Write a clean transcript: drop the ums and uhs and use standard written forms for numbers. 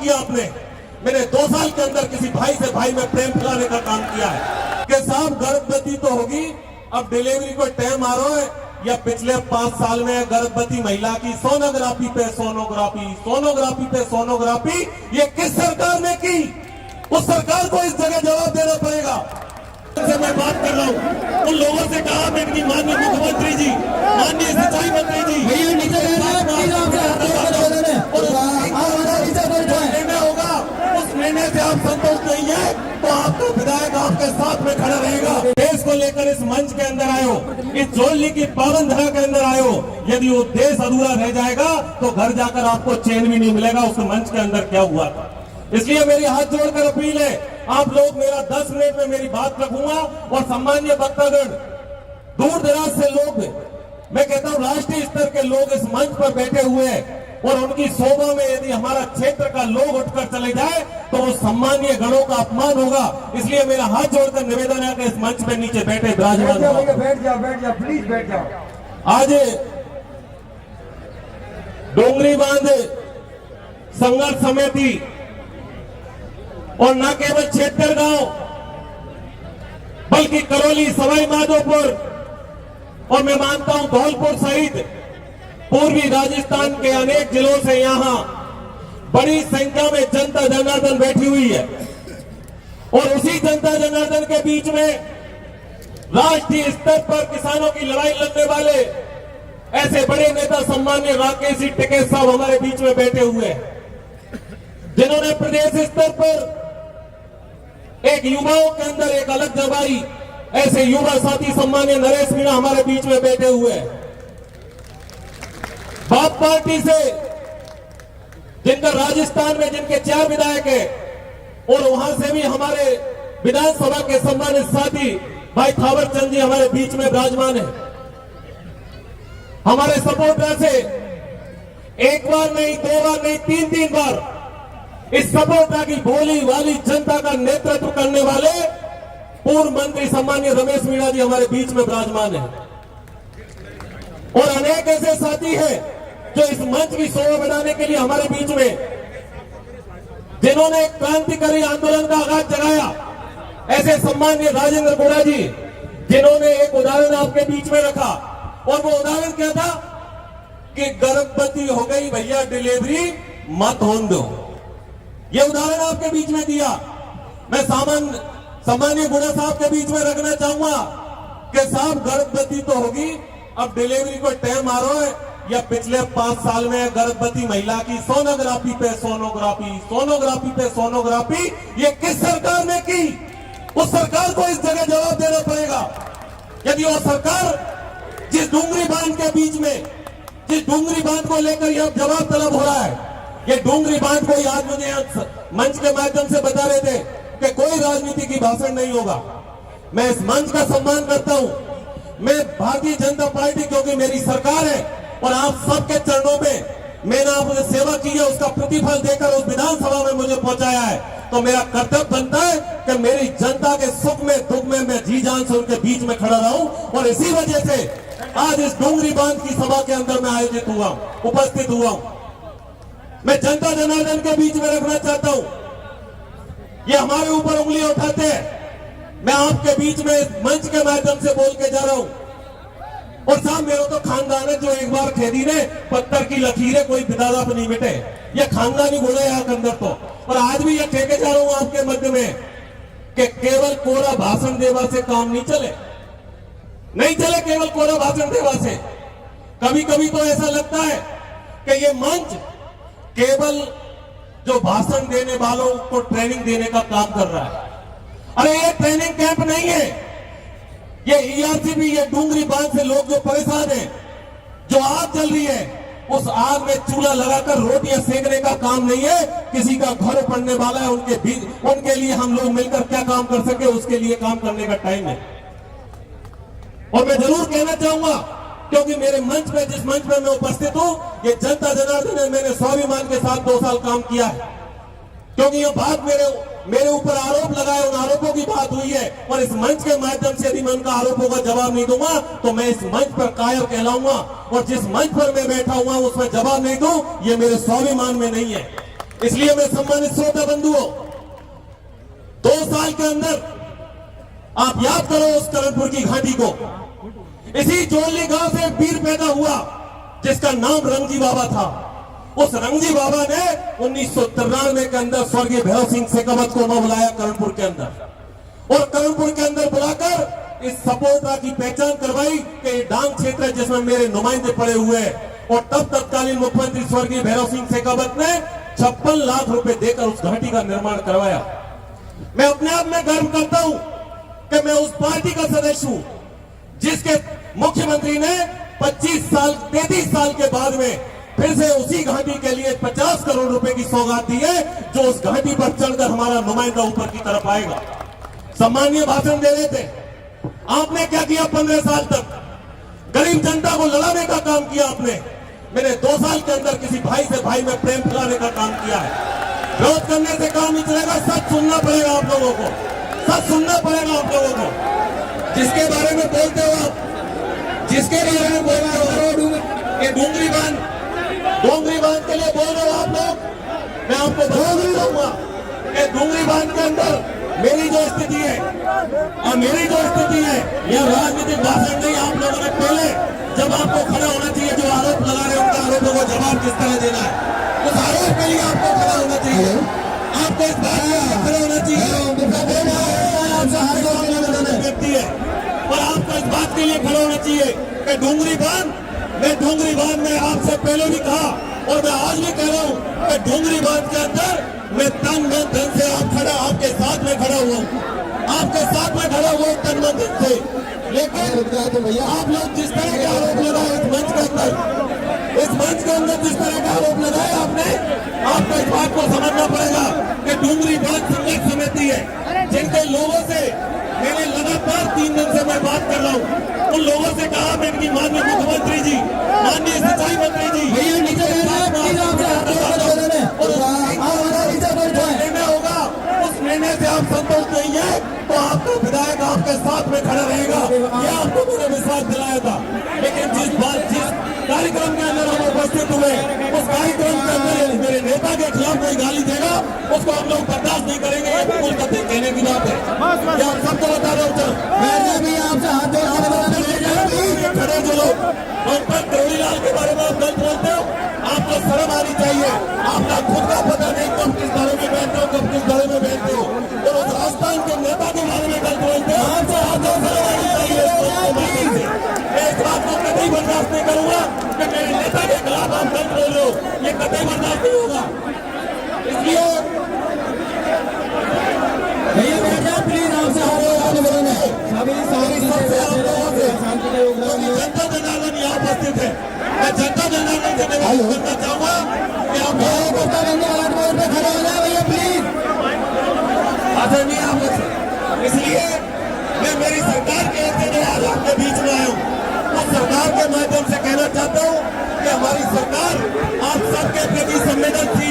किया आपने। मैंने 2 साल के अंदर किसी भाई से भाई में प्रेम फैलाने का काम किया है कि साहब गर्भवती तो होगी, अब डिलीवरी को टाइम आ रहा है, या पिछले 5 साल में गर्भवती महिला की सोनोग्राफी पे सोनोग्राफी, सोनोग्राफी पे सोनोग्राफी, ये किस सरकार ने की? उस सरकार को इस जगह जवाब देना पड़ेगा। से मैं बात कर रहा हूँ उन लोगों से कहा मैंने कि माननीय मुख्यमंत्री जी, माननीय सिंचाई मंत्री जी, निर्णय होगा उस निर्णय से आप संतुष्ट नहीं है तो आपका विधायक आपके साथ में खड़ा रहेगा। देश को लेकर इस मंच के अंदर आयो, इस जोड़ने की पावन धरा के अंदर आयो, यदि वो देश अधूरा रह जाएगा तो घर जाकर आपको चैन भी नहीं मिलेगा उस मंच के अंदर क्या हुआ था। इसलिए मेरी हाथ जोड़कर अपील है, आप लोग मेरा 10 मिनट में मेरी बात रखूंगा और सम्मानीय वक्तागण, दूर दराज से लोग, मैं कहता हूं राष्ट्रीय स्तर के लोग इस मंच पर बैठे हुए हैं और उनकी शोभा में यदि हमारा क्षेत्र का लोग उठकर चले जाए तो वो सम्मानीय गणों का अपमान होगा। इसलिए मेरा हाथ जोड़कर निवेदन है कि इस मंच पे नीचे बैठे विराजमान बैठ जाओ प्लीज बैठ जाओ। आज डोंगरी बांध संघर्ष समिति और न केवल क्षेत्र गांव बल्कि करौली, सवाई माधोपुर और मैं मानता हूं धौलपुर सहित पूर्वी राजस्थान के अनेक जिलों से यहां बड़ी संख्या में जनता जनार्दन बैठी हुई है और उसी जनता जनार्दन के बीच में राष्ट्रीय स्तर पर किसानों की लड़ाई लड़ने वाले ऐसे बड़े नेता सम्मान्य राकेश जी टिकैत साहब हमारे बीच में बैठे हुए हैं, जिन्होंने प्रदेश स्तर पर एक युवाओं के अंदर एक अलग जगाई। ऐसे युवा साथी सम्मान्य नरेश मीणा हमारे बीच में बैठे हुए हैं। बाप पार्टी से जिनका राजस्थान में जिनके 4 विधायक हैं और वहां से भी हमारे विधानसभा के सम्मानित साथी भाई थावर चंद जी हमारे बीच में विराजमान है। हमारे सपोर्टर से एक बार नहीं, 2 बार नहीं, 3 बार इस सपोर्टर की भोली वाली जनता का नेतृत्व करने वाले पूर्व मंत्री सम्मान्य रमेश मीणा जी हमारे बीच में विराजमान है और अनेक ऐसे साथी हैं जो इस मंच की शोभा बढ़ाने के लिए हमारे बीच में, जिन्होंने एक क्रांतिकारी आंदोलन का आगाज जगाया, ऐसे सम्मान्य राजेंद्र गोड़ा जी, जिन्होंने एक उदाहरण आपके बीच में रखा और वो उदाहरण क्या था कि गर्भवती हो गई भैया डिलीवरी मत होने दो। ये उदाहरण आपके बीच में दिया। मैं सम्मानीय गुणा साहब के बीच में रखना चाहूंगा कि साहब गर्भवती तो होगी, अब डिलीवरी को टाइम आ रहा है, या पिछले 5 साल में गर्भवती महिला की सोनोग्राफी पे सोनोग्राफी, सोनोग्राफी पे सोनोग्राफी, ये किस सरकार ने की? उस सरकार को इस जगह जवाब देना पड़ेगा। यदि वो सरकार जिस डूंगरी बांध के बीच में, जिस डूंगरी बांध को लेकर यह जवाब तलब हो रहा है, ये डूंगरी बांध को आज मुझे मंच के माध्यम से बता रहे थे कि कोई राजनीति की भाषण नहीं होगा। मैं इस मंच का सम्मान करता हूं। मैं भारतीय जनता पार्टी, क्योंकि मेरी सरकार है और आप सबके चरणों में मैंने आपने सेवा की है, उसका प्रतिफल देकर उस विधानसभा में मुझे पहुंचाया है, तो मेरा कर्तव्य बनता है कि मेरी जनता के सुख में दुख में मैं जी जान से उनके बीच में खड़ा रहूं। और इसी वजह से आज इस डूंगरी बांध की सभा के अंदर मैं आयोजित हुआ, उपस्थित हुआ हूं। मैं जनता जनार्दन के बीच में रखना चाहता हूं, ये हमारे ऊपर उंगलियां उठाते हैं, मैं आपके बीच में मंच के माध्यम से बोल के जा रहा हूं। और साहब मेरा तो खानदान है जो एक बार खेदी ने पत्थर की लकीरें कोई बिदादा पर नहीं मिटे, ये खानदानी गुण है यहाँ के अंदर तो। और आज भी ये ठेके जा रहा हूं आपके मध्य में कि केवल कोरा भाषण देवा से काम नहीं चले, नहीं चले केवल कोरा भाषण देवा से। कभी कभी तो ऐसा लगता है कि ये मंच केवल जो भाषण देने वालों को ट्रेनिंग देने का काम कर रहा है। अरे ये ट्रेनिंग कैंप नहीं है, ये ईआरसीबी, ये डूंगरी बांध से लोग जो परेशान हैं, जो आग जल रही है, उस आग में चूल्हा लगाकर रोटियां सेकने का काम नहीं है। किसी का घर पड़ने वाला है, उनके लिए हम लोग मिलकर क्या काम कर सके उसके लिए काम करने का टाइम है। और मैं जरूर कहना चाहूंगा, क्योंकि मेरे मंच पे, जिस मंच पे मैं उपस्थित हूं, ये जनता जनार्दन है, मैंने स्वाभिमान के साथ 2 साल काम किया है। क्योंकि ये बात मेरे ऊपर आरोप लगाए, उन आरोपों की बात हुई है और इस मंच के माध्यम से यदि मैं उनका आरोपों का जवाब नहीं दूंगा तो मैं इस मंच पर कायर कहलाऊंगा। और जिस मंच पर मैं बैठा हुआ उसमें जवाब नहीं दूं, ये मेरे स्वाभिमान में नहीं है। इसलिए मैं सम्मानित श्रोता बंधुओं, 2 साल के अंदर आप याद करो उस करणपुर की घाटी को। इसी जोली गांव से एक वीर पैदा हुआ जिसका नाम रंगजी बाबा था। उस रंगजी बाबा ने 1993 के अंदर स्वर्गीय भैरव सिंह शेखावत को वहां बुलाया करणपुर के अंदर, और करणपुर के अंदर बुलाकर इस सपोर्टा की पहचान करवाई कि ये डांग क्षेत्र है जिसमें मेरे नुमाइंदे पड़े हुए हैं। और तब तत्कालीन मुख्यमंत्री स्वर्गीय भैरव सिंह शेखावत ने 56 लाख रुपए देकर उस घाटी का निर्माण करवाया। मैं अपने आप में गर्व करता हूं कि मैं उस पार्टी का सदस्य हूं जिसके मुख्यमंत्री ने 33 साल के बाद में फिर से उसी घाटी के लिए 50 करोड़ रुपए की सौगात दी है, जो उस घाटी पर चढ़कर हमारा नुमाइंदा ऊपर की तरफ आएगा। सम्मानीय भाषण दे रहे थे, आपने क्या किया 15 साल तक? गरीब जनता को लड़ाने का काम किया आपने। मैंने 2 साल के अंदर किसी भाई से भाई में प्रेम फैलाने का काम किया है। विरोध करने से काम नहीं चलेगा, सच सुनना पड़ेगा आप लोगों को, सच सुनना पड़ेगा आप लोगों को। जिसके बारे में बोलते हो आप, जिसके बारे में बोल रहे हो कि डूंगरी बांध के लिए बोल रहे हो आप लोग, मैं आपको बताना चाहूंगा कि डूंगरी बांध के अंदर मेरी जो स्थिति है और मेरी जो स्थिति है, यह राजनीतिक भाषण नहीं। आप लोगों ने पहले जब आपको खड़ा होना चाहिए, जो आरोप लगा रहे हैं उनका आरोपों को जवाब किस तरह देना है, उस आरोप के लिए आपको खड़ा होना चाहिए। आपको इस बात में खड़ा होना चाहिए व्यक्ति है, और आपको इस बात के लिए खड़ा होना चाहिए कि डूंगरी बांध में आपसे पहले भी कहा और मैं आज भी कह रहा हूं कि डूंगरी बांध के अंदर मैं तन मन धन से आपके साथ में खड़ा हुआ हूं, आपके साथ में खड़ा हुआ तन मन धन से। लेकिन भैया आप लोग जिस तरह के आरोप लगाए इस मंच के अंदर जिस तरह के आरोप लगाए आपने, आपको इस बात को समझना पड़ेगा कि डूंगरी बांध संघर्ष समिति है, जिनके लोगों से मैंने लगातार 3 दिन से मैं बात कर रहा हूँ। उन लोगों से कहा मैं इनकी माननीय मुख्यमंत्री जी, माननीय सिंचाई मंत्री जी, होगा उस निर्णय से आप संतुष्ट नहीं है तो आपका विधायक आपके साथ में खड़ा रहेगा, यह आपको मैंने विश्वास दिलाया था। लेकिन जिस कार्यक्रम के अंदर हम उपस्थित हुए, उस कार्यक्रम के अंदर मेरे नेता के खिलाफ कोई गाली देगा, उसको हम लोग बर्दाश्त नहीं करेंगे। ये बिल्कुल कतई कहने की बात है, क्या आप सबको बता रहा हूँ। मैंने भी आपसे हाथ खड़े जो लोग पंकज देवीलाल के बारे में आप गलत बोलते हो, आपको शर्म आनी चाहिए। आपका खुद का पता नहीं कब किस बारे में बैठते हो, कब किस बारे में बैठते हो, और उस राजस्थान के नेता के बारे में गलत बोलते हो, आपको शर्म आनी चाहिए। मैं इस बात को कभी बर्दाश्त नहीं करूंगा कि मेरे नेता के खिलाफ आप गलत बोल रहे हो, ये कभी बर्दाश्त नहीं होगा। इसलिए प्लीज जनता जनार्दन यहाँ उपस्थित है, मैं जनता जनार्दन से निवेदन करना चाहूंगा कि आप खड़े हो जाए भैया प्लीज। आदरणीय आप, इसलिए मैं मेरी सरकार के ओर से जो आज आपके बीच में आया हूँ, उस सरकार के माध्यम से कहना चाहता हूँ कि हमारी सरकार आप सबके प्रति संवेदनशील